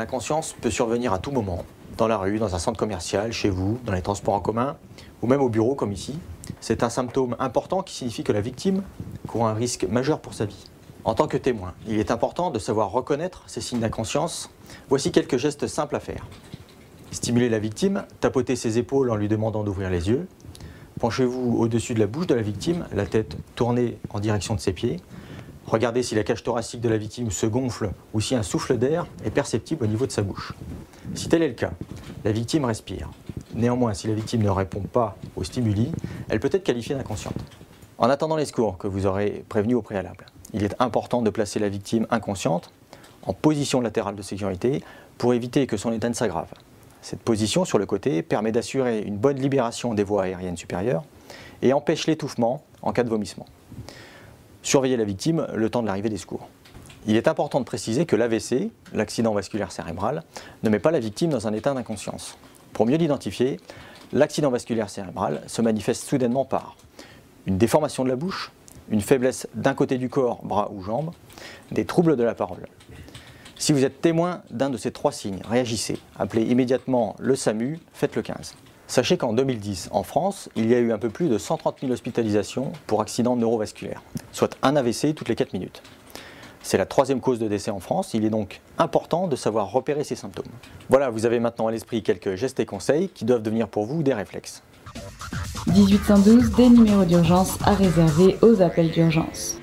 L'inconscience peut survenir à tout moment, dans la rue, dans un centre commercial, chez vous, dans les transports en commun, ou même au bureau comme ici. C'est un symptôme important qui signifie que la victime court un risque majeur pour sa vie. En tant que témoin, il est important de savoir reconnaître ces signes d'inconscience. Voici quelques gestes simples à faire. Stimuler la victime, tapoter ses épaules en lui demandant d'ouvrir les yeux. Penchez-vous au-dessus de la bouche de la victime, la tête tournée en direction de ses pieds. Regardez si la cage thoracique de la victime se gonfle ou si un souffle d'air est perceptible au niveau de sa bouche. Si tel est le cas, la victime respire. Néanmoins, si la victime ne répond pas aux stimuli, elle peut être qualifiée d'inconsciente. En attendant les secours que vous aurez prévenus au préalable, il est important de placer la victime inconsciente en position latérale de sécurité pour éviter que son état ne s'aggrave. Cette position sur le côté permet d'assurer une bonne libération des voies aériennes supérieures et empêche l'étouffement en cas de vomissement. Surveillez la victime le temps de l'arrivée des secours. Il est important de préciser que l'AVC, l'accident vasculaire cérébral, ne met pas la victime dans un état d'inconscience. Pour mieux l'identifier, l'accident vasculaire cérébral se manifeste soudainement par une déformation de la bouche, une faiblesse d'un côté du corps, bras ou jambes, des troubles de la parole. Si vous êtes témoin d'un de ces trois signes, réagissez, appelez immédiatement le SAMU, faites le 15. Sachez qu'en 2010, en France, il y a eu un peu plus de 130 000 hospitalisations pour accidents neurovasculaires, soit un AVC toutes les 4 minutes. C'est la troisième cause de décès en France, il est donc important de savoir repérer ces symptômes. Voilà, vous avez maintenant à l'esprit quelques gestes et conseils qui doivent devenir pour vous des réflexes. 1812, des numéros d'urgence à réserver aux appels d'urgence.